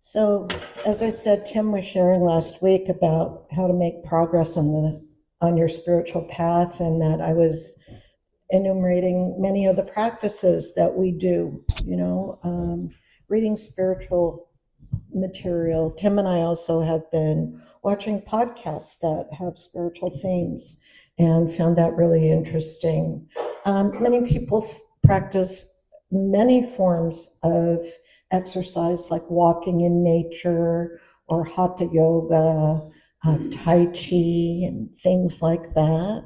So, as I said, Tim was sharing last week about how to make progress on your spiritual path, and that I was enumerating many of the practices that we do. Reading spiritual material. Tim and I also have been watching podcasts that have spiritual themes, and found that really interesting. Many people practice many forms of exercise, like walking in nature or hatha yoga, tai chi, and things like that.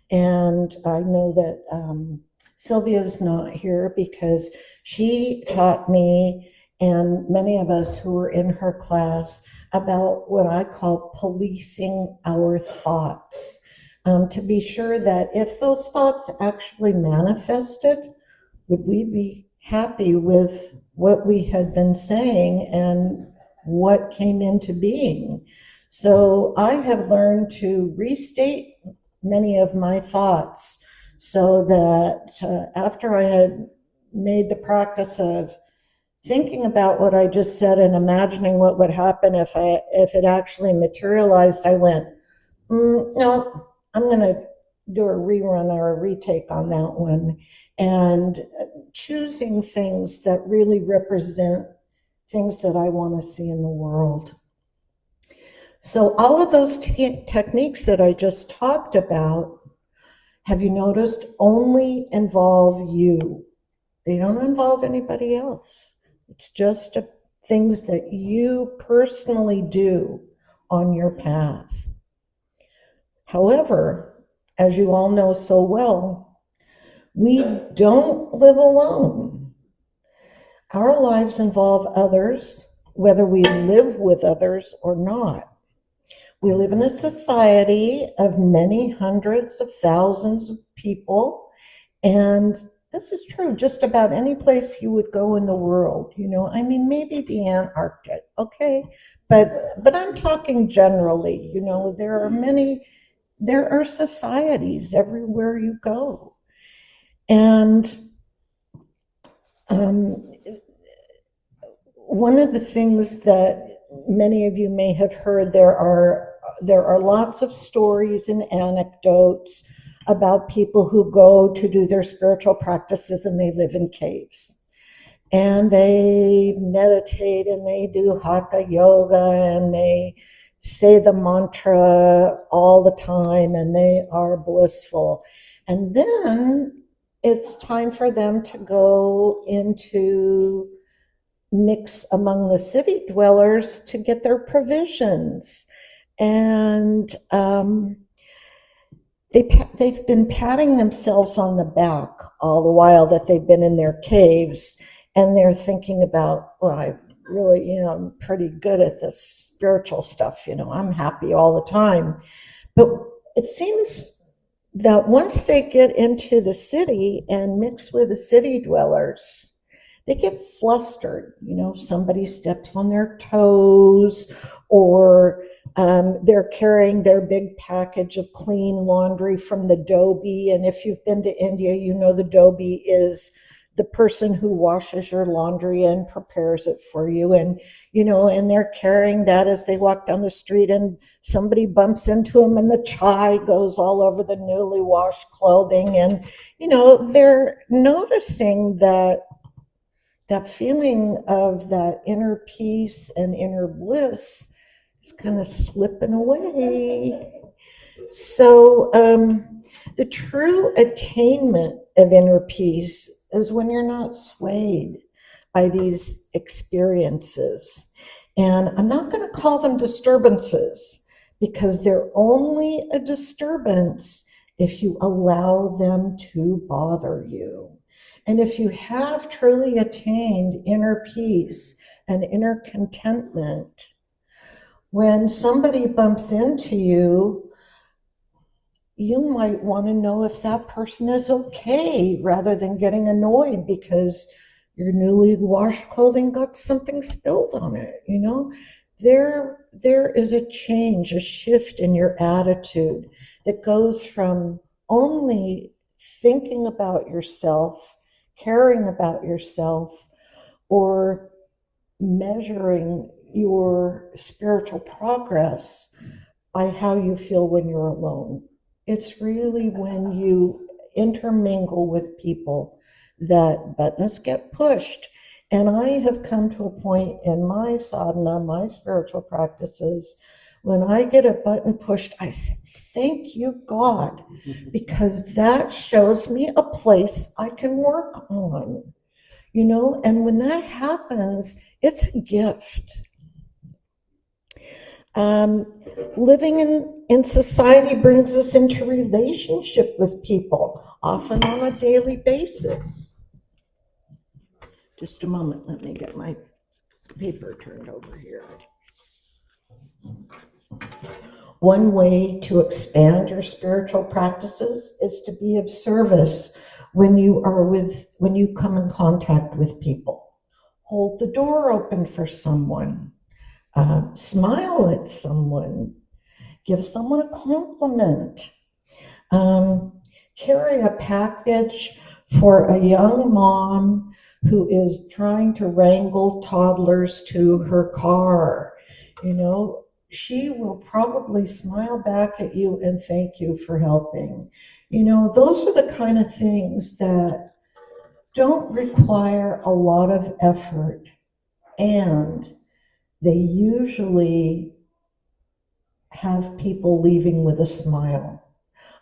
And I know that Sylvia's not here because she taught me and many of us who were in her class about what I call policing our thoughts, to be sure that if those thoughts actually manifested, would we be happy with what we had been saying and what came into being? So I have learned to restate many of my thoughts so that after I had made the practice of thinking about what I just said and imagining what would happen if it actually materialized, I went, no, I'm going to do a rerun or a retake on that one, and choosing things that really represent things that I want to see in the world. So all of those techniques that I just talked about, have you noticed, only involve you. They don't involve anybody else. It's just things that you personally do on your path. However, as you all know so well, we don't live alone. Our lives involve others, whether we live with others or not. We live in a society of many hundreds of thousands of people, and this is true just about any place you would go in the world. Maybe the Antarctic, okay, but I'm talking generally. There are societies everywhere you go, and one of the things that many of you may have heard, there are lots of stories and anecdotes about people who go to do their spiritual practices and they live in caves. And they meditate and they do hatha yoga and they say the mantra all the time and they are blissful. And then it's time for them to go into mix among the city dwellers to get their provisions. And they've been patting themselves on the back all the while that they've been in their caves, and they're thinking about, well, I really am pretty good at this spiritual stuff, I'm happy all the time. But it seems that once they get into the city and mix with the city dwellers, they get flustered. Somebody steps on their toes, or they're carrying their big package of clean laundry from the dhobi. And if you've been to India, the dhobi is the person who washes your laundry and prepares it for you. And they're carrying that as they walk down the street, and somebody bumps into them and the chai goes all over the newly washed clothing. And they're noticing that feeling of that inner peace and inner bliss is kind of slipping away. So the true attainment of inner peace is when you're not swayed by these experiences. And I'm not going to call them disturbances, because they're only a disturbance if you allow them to bother you. And if you have truly attained inner peace and inner contentment, when somebody bumps into you, you might want to know if that person is okay, rather than getting annoyed because your newly washed clothing got something spilled on it. There is a change, a shift in your attitude that goes from only thinking about yourself, caring about yourself, or measuring your spiritual progress by how you feel when you're alone. It's really when you intermingle with people that buttons get pushed. And I have come to a point in my sadhana, my spiritual practices, when I get a button pushed, I say, thank you, God, because that shows me a place I can work on, you know? And when that happens, it's a gift. Living in society brings us into relationship with people, often on a daily basis. Just a moment, let me get my paper turned over here. One way to expand your spiritual practices is to be of service when you come in contact with people. Hold the door open for someone. Smile at someone. Give someone a compliment. Carry a package for a young mom who is trying to wrangle toddlers to her car. You know, she will probably smile back at you and thank you for helping. You know, those are the kind of things that don't require a lot of effort, and they usually have people leaving with a smile.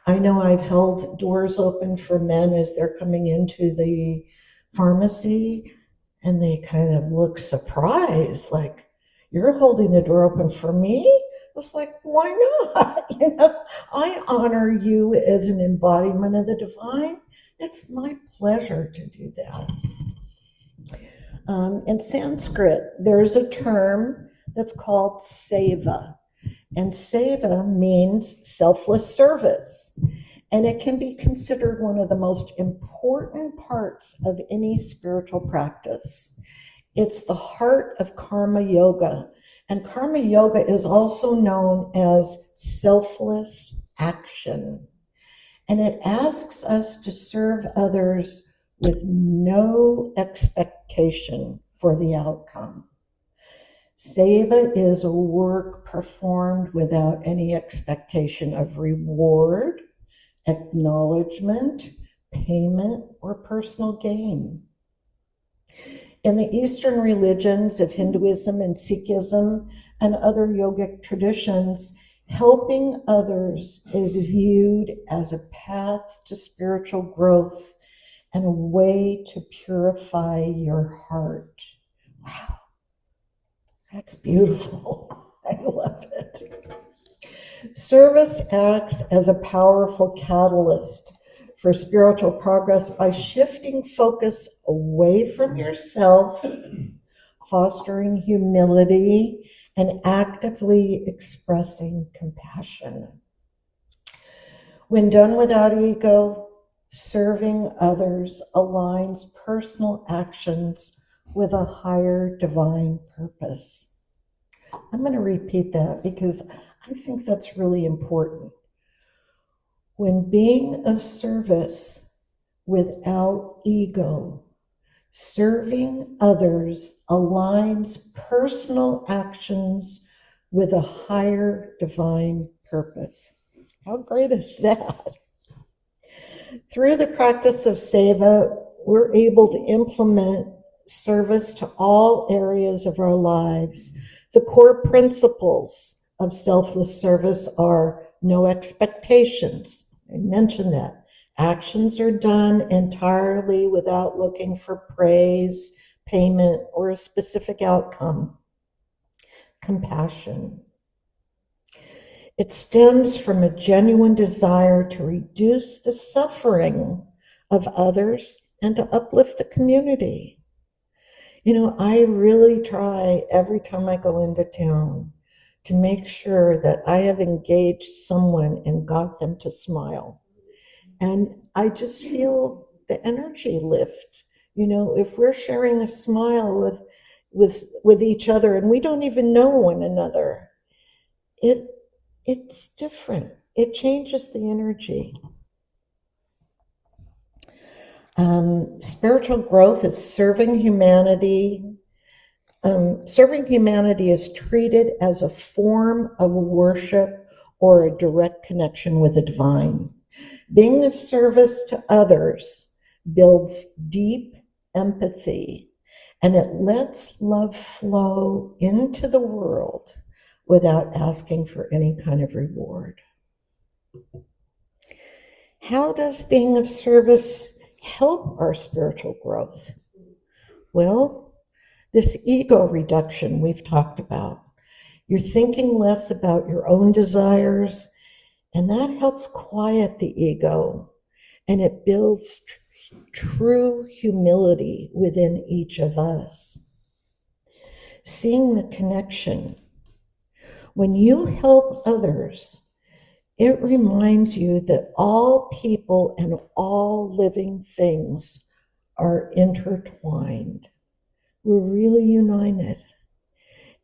I know I've held doors open for men as they're coming into the pharmacy, and they kind of look surprised, like, you're holding the door open for me? It's like, why not? You know, I honor you as an embodiment of the divine. It's my pleasure to do that. In Sanskrit, there's a term that's called Seva. And Seva means selfless service. And it can be considered one of the most important parts of any spiritual practice. It's the heart of karma yoga. And karma yoga is also known as selfless action. And it asks us to serve others with no expectation for the outcome. Seva is a work performed without any expectation of reward, acknowledgement, payment, or personal gain. In the Eastern religions of Hinduism and Sikhism and other yogic traditions, helping others is viewed as a path to spiritual growth and a way to purify your heart. Wow. That's beautiful. I love it. Service acts as a powerful catalyst for spiritual progress by shifting focus away from yourself, fostering humility, and actively expressing compassion. When done without ego, serving others aligns personal actions with a higher divine purpose. I'm going to repeat that because I think that's really important. When being of service without ego, serving others aligns personal actions with a higher divine purpose. How great is that? Through the practice of Seva, we're able to implement service to all areas of our lives. The core principles of selfless service are no expectations. I mentioned that. Actions are done entirely without looking for praise, payment, or a specific outcome. Compassion. It stems from a genuine desire to reduce the suffering of others and to uplift the community. You know, I really try every time I go into town to make sure that I have engaged someone and got them to smile. And I just feel the energy lift. You know, if we're sharing a smile with each other and we don't even know one another, it's different. It changes the energy. Spiritual growth is serving humanity Serving humanity is treated as a form of worship or a direct connection with the divine. Being of service to others builds deep empathy, and it lets love flow into the world without asking for any kind of reward. How does being of service help our spiritual growth? Well, this ego reduction we've talked about. You're thinking less about your own desires, and that helps quiet the ego, and it builds true humility within each of us. Seeing the connection. When you help others, it reminds you that all people and all living things are intertwined. We're really united.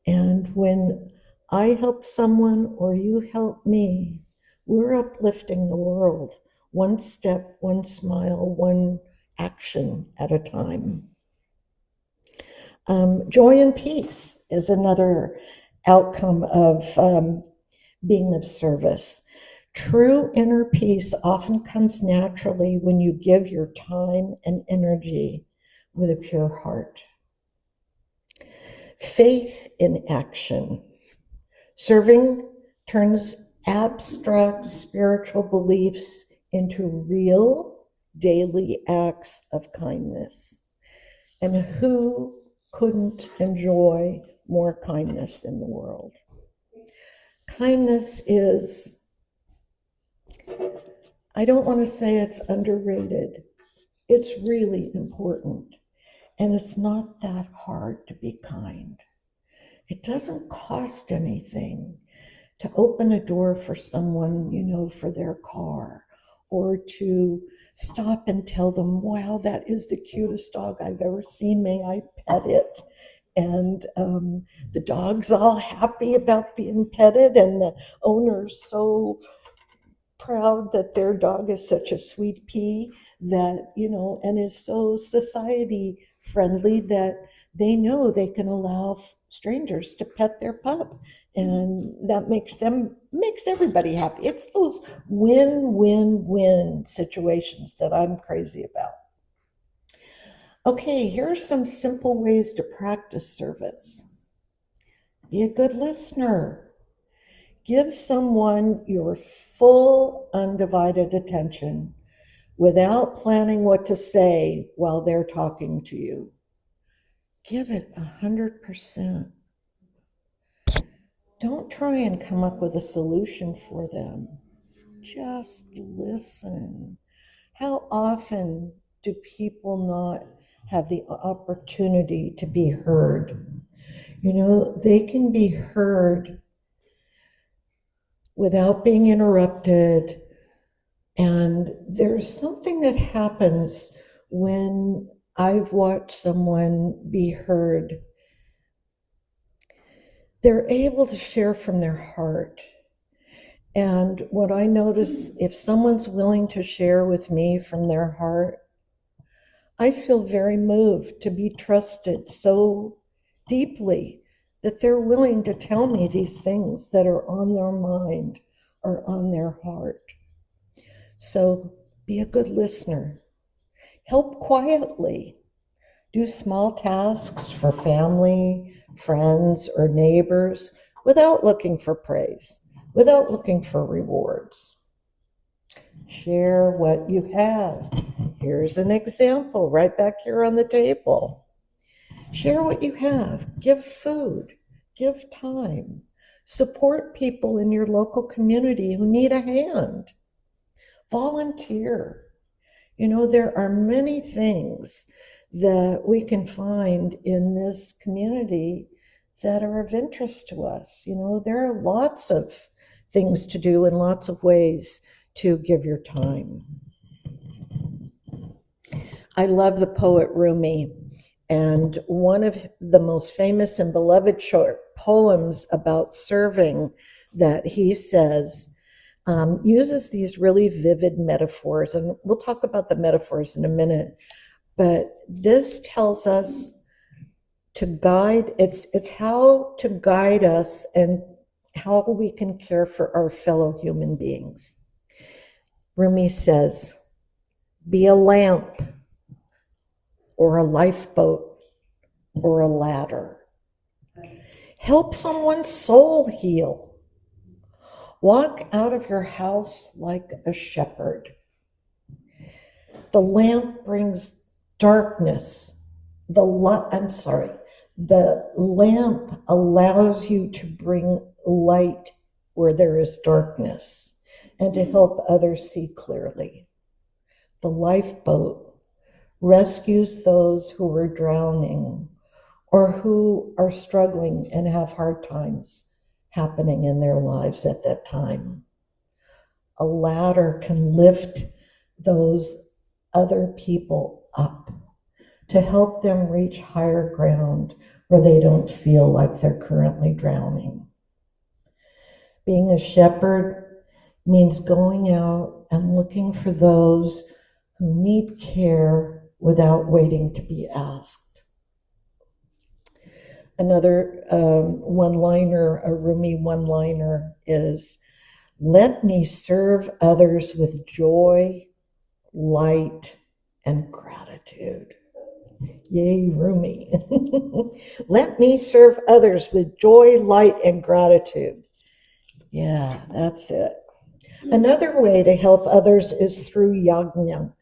And when I help someone or you help me, we're uplifting the world, one step, one smile, one action at a time. Joy and peace is another outcome of being of service. True inner peace often comes naturally when you give your time and energy with a pure heart. Faith in action. Serving turns abstract spiritual beliefs into real daily acts of kindness. And who couldn't enjoy more kindness in the world? Kindness is, I don't want to say it's underrated. It's really important. And it's not that hard to be kind. It doesn't cost anything to open a door for someone, for their car, or to stop and tell them, wow, that is the cutest dog I've ever seen. May I pet it? And the dog's all happy about being petted, and the owner's so proud that their dog is such a sweet pea that, and is so society friendly that they know they can allow strangers to pet their pup, and that makes everybody happy. It's those win-win-win situations that I'm crazy about. Okay, here are some simple ways to practice service. Be a good listener. Give someone your full undivided attention without planning what to say while they're talking to you. Give it 100%. Don't try and come up with a solution for them. Just listen. How often do people not have the opportunity to be heard? They can be heard without being interrupted. And there's something that happens when I've watched someone be heard. They're able to share from their heart. And what I notice, if someone's willing to share with me from their heart, I feel very moved to be trusted so deeply that they're willing to tell me these things that are on their mind or on their heart. So be a good listener. Help quietly. Do small tasks for family, friends, or neighbors without looking for praise, without looking for rewards. Share what you have. Here's an example right back here on the table. Share what you have. Give food. Give time. Support people in your local community who need a hand. Volunteer. There are many things that we can find in this community that are of interest to us. There are lots of things to do and lots of ways to give your time. I love the poet Rumi, and one of the most famous and beloved short poems about serving that he says uses these really vivid metaphors, and we'll talk about the metaphors in a minute, but this tells us to guide, it's how to guide us and how we can care for our fellow human beings. Rumi says, be a lamp or a lifeboat or a ladder. Help someone's soul heal. Walk out of your house like a shepherd. The lamp brings darkness. The lamp allows you to bring light where there is darkness and to help others see clearly. The lifeboat rescues those who are drowning or who are struggling and have hard times happening in their lives at that time. A ladder can lift those other people up to help them reach higher ground where they don't feel like they're currently drowning. Being a shepherd means going out and looking for those who need care without waiting to be asked. Another one-liner, a Rumi one-liner is, let me serve others with joy, light, and gratitude. Yay, Rumi. Let me serve others with joy, light, and gratitude. Yeah, that's it. Another way to help others is through yajna.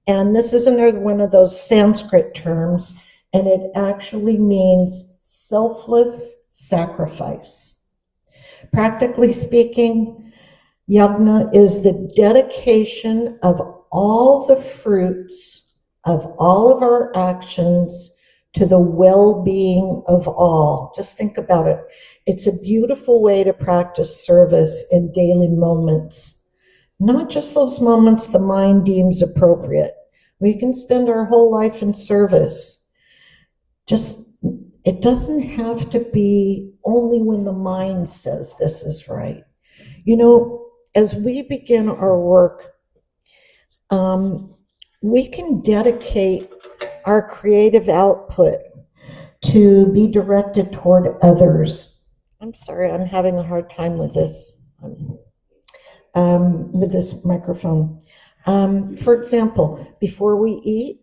And this is another one of those Sanskrit terms, and it actually means selfless sacrifice. Practically speaking, yajna is the dedication of all the fruits of all of our actions to the well-being of all. Just think about it. It's a beautiful way to practice service in daily moments, not just those moments the mind deems appropriate. We can spend our whole life in service. It doesn't have to be only when the mind says this is right. You know, as we begin our work, we can dedicate our creative output to be directed toward others. I'm sorry, I'm having a hard time with this microphone. For example, before we eat,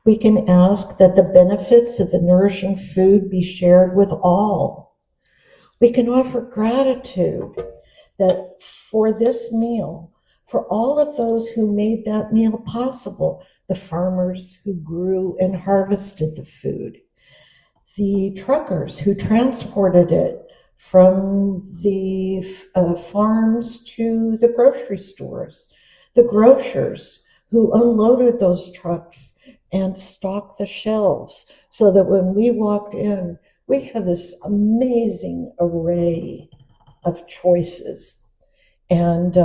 we can ask that the benefits of the nourishing food be shared with all. We can offer gratitude that for this meal, for all of those who made that meal possible, the farmers who grew and harvested the food, the truckers who transported it from the farms to the grocery stores, the grocers who unloaded those trucks and stocked the shelves so that when we walked in, we had this amazing array of choices. And,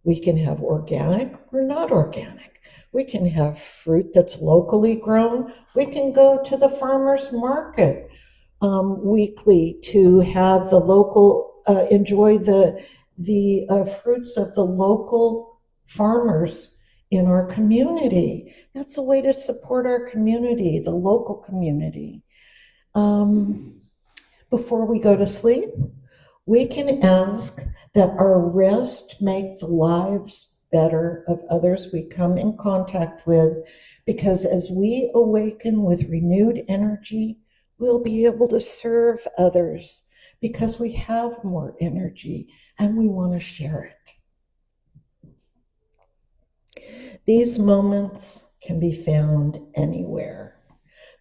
we can have organic or not organic. We can have fruit that's locally grown. We can go to the farmer's market weekly to have the local, enjoy the fruits of the local farmers in our community. That's a way to support our community, the local community. Before we go to sleep, we can ask that our rest make the lives better of others we come in contact with, because as we awaken with renewed energy, we'll be able to serve others because we have more energy and we want to share it. These moments can be found anywhere.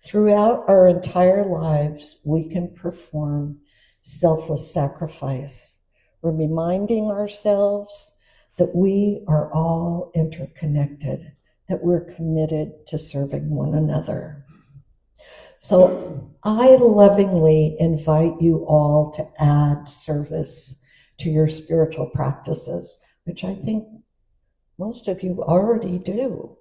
Throughout our entire lives, we can perform selfless sacrifice. We're reminding ourselves that we are all interconnected, that we're committed to serving one another. So I lovingly invite you all to add service to your spiritual practices, which I think most of you already do.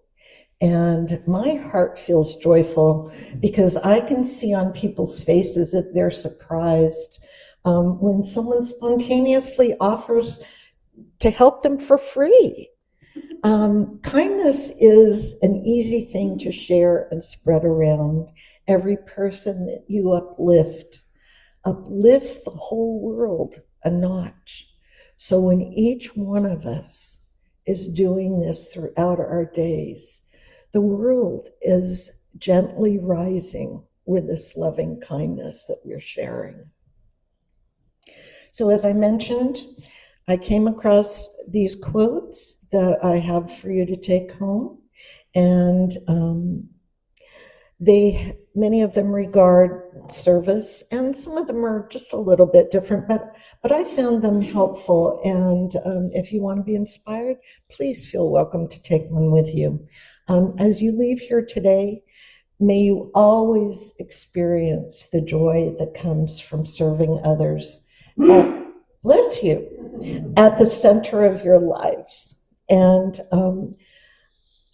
And my heart feels joyful because I can see on people's faces that they're surprised when someone spontaneously offers to help them for free. Kindness is an easy thing to share and spread around. Every person that you uplift uplifts the whole world a notch. So when each one of us is doing this throughout our days, the world is gently rising with this loving kindness that we're sharing. So as I mentioned, I came across these quotes that I have for you to take home, and many of them regard service, and some of them are just a little bit different, but I found them helpful. And if you want to be inspired, please feel welcome to take one with you. As you leave here today, may you always experience the joy that comes from serving others. Bless you, at the center of your lives. And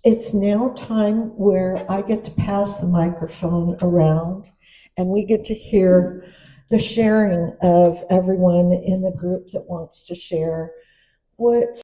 it's now time where I get to pass the microphone around and we get to hear the sharing of everyone in the group that wants to share what